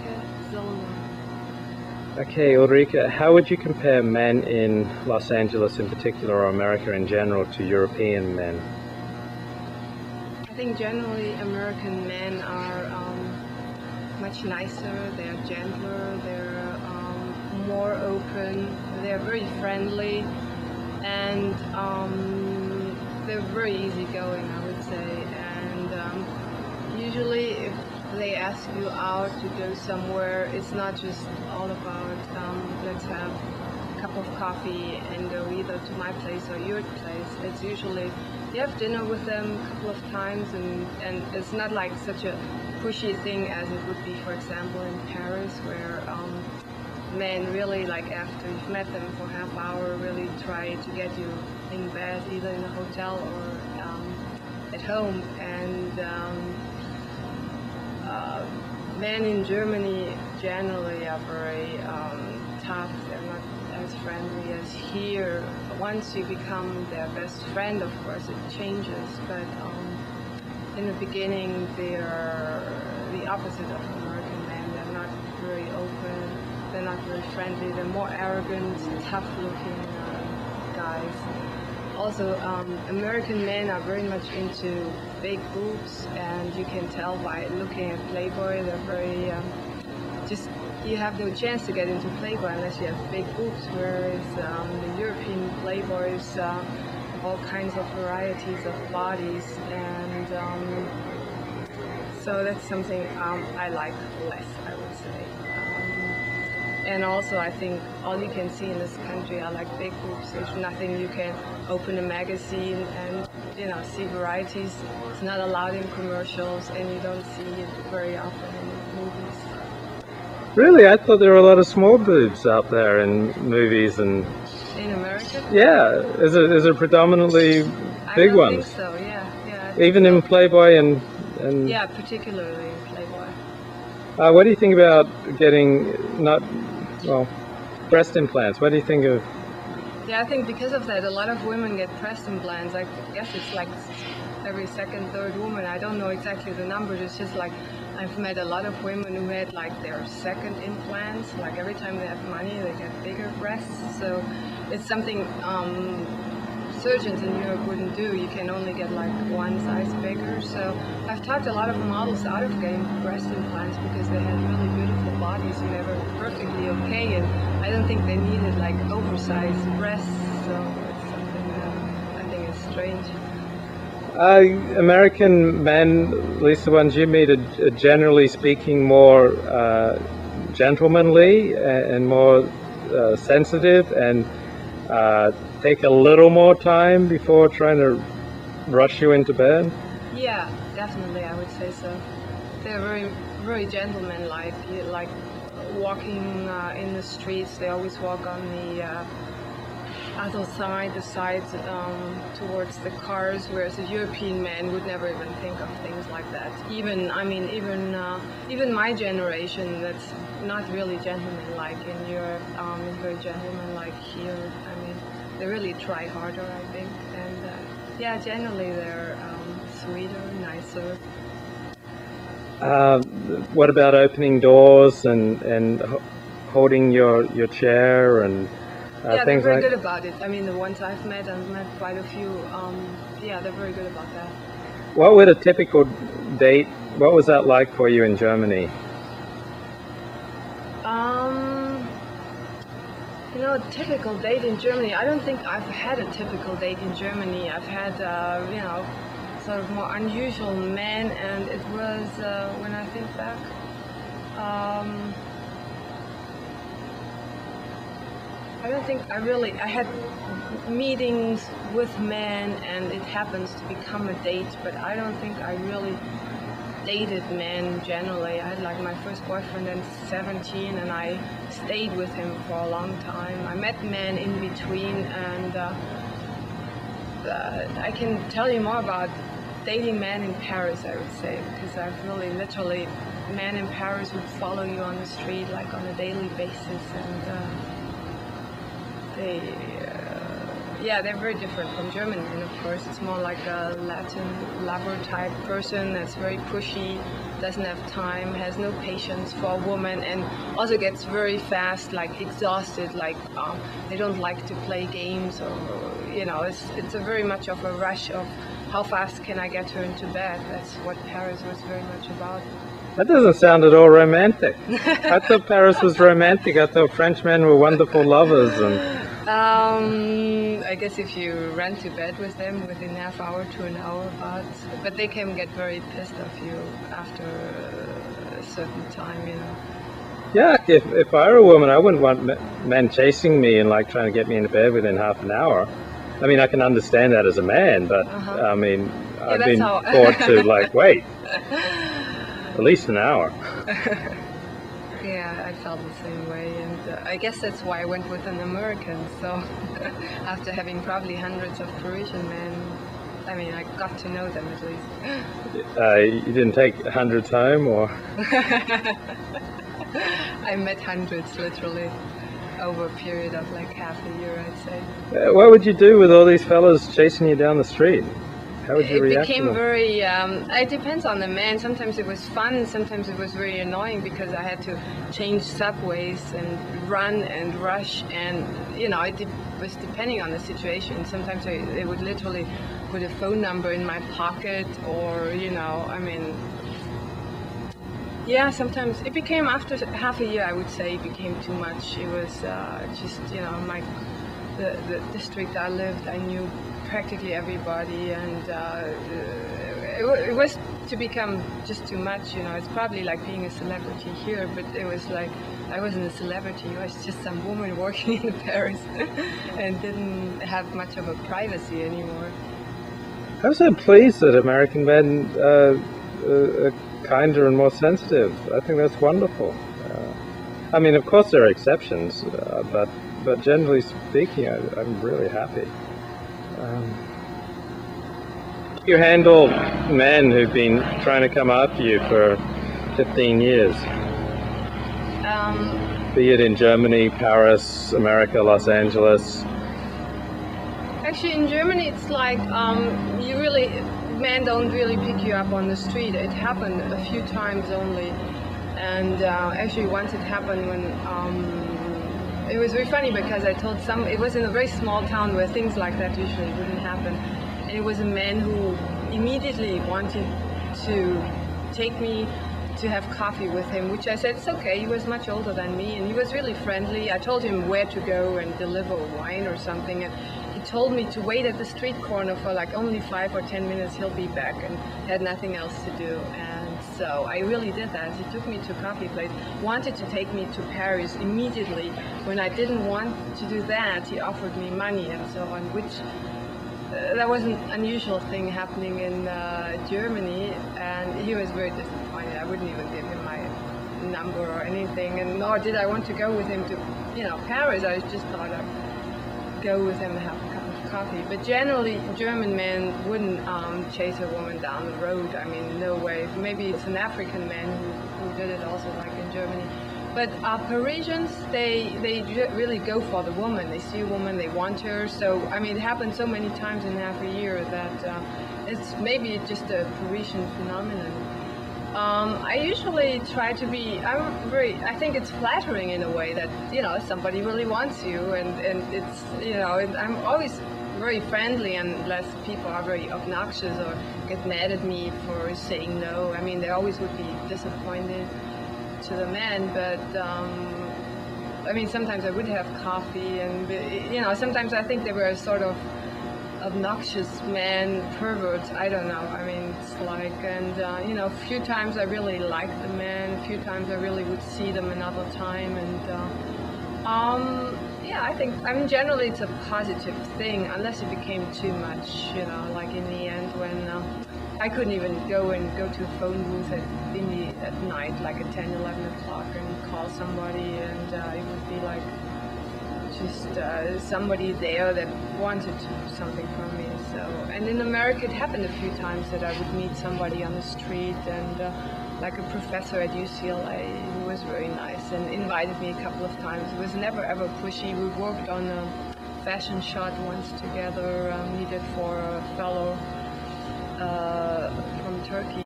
Ulrike Zollner. Okay, Ulrike, how would you compare men in Los Angeles in particular, or America in general, to European men? I think generally American men are much nicer, they're gentler, they're more open, they're very friendly, and they're very easygoing, I would say. And usually if they ask you out to go somewhere, it's not just all about let's have a cup of coffee and go either to my place or your place. It's usually you have dinner with them a couple of times, and it's not like such a pushy thing as it would be, for example, in Paris, where men really, like, after you've met them for half hour, really try to get you in bed, either in a hotel or at home. And men in Germany generally are very tough. They're not as friendly as here. Once you become their best friend, of course, it changes. But in the beginning, they're the opposite of American men. They're not very open. They're not very friendly. They're more arrogant, tough-looking guys. Also, American men are very much into big boobs, and you can tell by looking at Playboy. They're very just, you have no chance to get into Playboy unless you have big boobs, whereas the European Playboys have all kinds of varieties of bodies, and so that's something I like less, I would say. And also, I think all you can see in this country are like big boobs. There's nothing you can open a magazine and, you know, see varieties. It's not allowed in commercials, and you don't see it very often in movies. Really? I thought there were a lot of small boobs out there in movies and... In America? Yeah. Is it predominantly big ones? I don't think so, yeah. Even in Playboy and... Yeah, particularly in Playboy. What do you think about getting breast implants? What do you think of... Yeah, I think because of that, a lot of women get breast implants. I guess it's like every second, third woman. I don't know exactly the numbers. It's just like I've met a lot of women who had like their second implants. Like every time they have money, they get bigger breasts. So it's something surgeons in Europe wouldn't do. You can only get like one size bigger. So I've talked a lot of models out of getting breast implants because they had really beautiful bodies and they were perfectly okay, and I don't think they needed like oversized breasts. So it's something that I think is strange. American men, at least the ones you meet, are generally speaking more gentlemanly and more sensitive, and take a little more time before trying to rush you into bed? Yeah, definitely, I would say so. They're very, very gentleman-like. Like walking in the streets, they always walk on the other side, towards the cars, whereas a European man would never even think of things like that. Even my generation, that's not really gentleman-like in Europe, is very gentleman-like here. I mean, they really try harder, I think, and yeah, generally they're sweeter, nicer. What about opening doors and holding your chair and yeah, things they're very like... good about it. I mean, the ones I've met quite a few. Yeah, they're very good about that. What would a typical date? What was that like for you in Germany? You know, a typical date in Germany. I don't think I've had a typical date in Germany. I've had, you know, sort of more unusual men, and it was when I think back. I don't think I had meetings with men and it happens to become a date, but I don't think I really dated men generally. I had like my first boyfriend at 17 and I stayed with him for a long time. I met men in between, and I can tell you more about dating men in Paris, I would say, because I've really literally, men in Paris would follow you on the street like on a daily basis, and they're very different from German men, of course. It's more like a Latin lover type person that's very pushy, doesn't have time, has no patience for a woman, and also gets very fast, like exhausted, like they don't like to play games, or it's a very much of a rush of how fast can I get her into bed. That's what Paris was very much about. That doesn't sound at all romantic. I thought Paris was romantic. I thought Frenchmen were wonderful lovers. I guess if you run to bed with them within half hour to an hour, but they can get very pissed off you after a certain time, Yeah, if I were a woman, I wouldn't want men chasing me and like trying to get me into bed within half an hour. I mean, I can understand that as a man, but I mean, I've been taught to like wait. At least an hour. Yeah, I felt the same way, and I guess that's why I went with an American. So after having probably hundreds of Parisian men, I mean, I got to know them at least. You didn't take hundreds home, or? I met hundreds, literally, over a period of like half a year, I'd say. What would you do with all these fellas chasing you down the street? How would you react? It became very, it depends on the man. Sometimes it was fun, sometimes it was very annoying because I had to change subways and run and rush, and it was depending on the situation. Sometimes they would literally put a phone number in my pocket, or I mean, yeah, sometimes it became, after half a year, I would say, it became too much. It was just, the district I lived, I knew practically everybody, and it was to become just too much. It's probably like being a celebrity here, but it was like I wasn't a celebrity. I was just some woman working in Paris and didn't have much of a privacy anymore. I'm so pleased that American men are kinder and more sensitive. I think that's wonderful. I mean, of course there are exceptions, but generally speaking, I'm really happy. You handle men who've been trying to come after you for 15 years, be it in Germany, Paris, America, Los Angeles. Actually, in Germany, it's like men don't really pick you up on the street. It happened a few times only, and actually once it happened when it was very funny because I told it was in a very small town where things like that usually wouldn't happen, and it was a man who immediately wanted to take me to have coffee with him, which I said it's okay. He was much older than me, and he was really friendly. I told him where to go and deliver wine or something, and he told me to wait at the street corner for like only 5 or 10 minutes, he'll be back, and had nothing else to do. And so I really did that. He took me to a coffee place, wanted to take me to Paris immediately. When I didn't want to do that, he offered me money and so on, which that was an unusual thing happening in Germany, and he was very disappointed. I wouldn't even give him my number or anything, and nor did I want to go with him to Paris. I just thought I'd go with him and have a cup of coffee. But generally, German men wouldn't chase a woman down the road. I mean, no way. Maybe it's an African man who did it also, like in Germany. But Parisians, they really go for the woman. They see a woman, they want her. So, I mean, it happened so many times in half a year that it's maybe just a Parisian phenomenon. I usually try to be, I think it's flattering in a way that, somebody really wants you, and it's, I'm always very friendly unless people are very obnoxious or get mad at me for saying no. I mean, they always would be disappointed to the men, but I mean, sometimes I would have coffee, and sometimes I think they were sort of obnoxious men, perverts, I don't know. I mean, it's like, and a few times I really liked the men, a few times I really would see them another time, and yeah, I mean, generally it's a positive thing, unless it became too much, like in the end when I couldn't even go to a phone booth at night, like at 10, 11 o'clock, and call somebody, and it would be like just somebody there that wanted something from me. So, and in America it happened a few times that I would meet somebody on the street, and like a professor at UCLA who was very nice and invited me a couple of times. It was never ever pushy. We worked on a fashion shot once together, needed for a fellow from Turkey.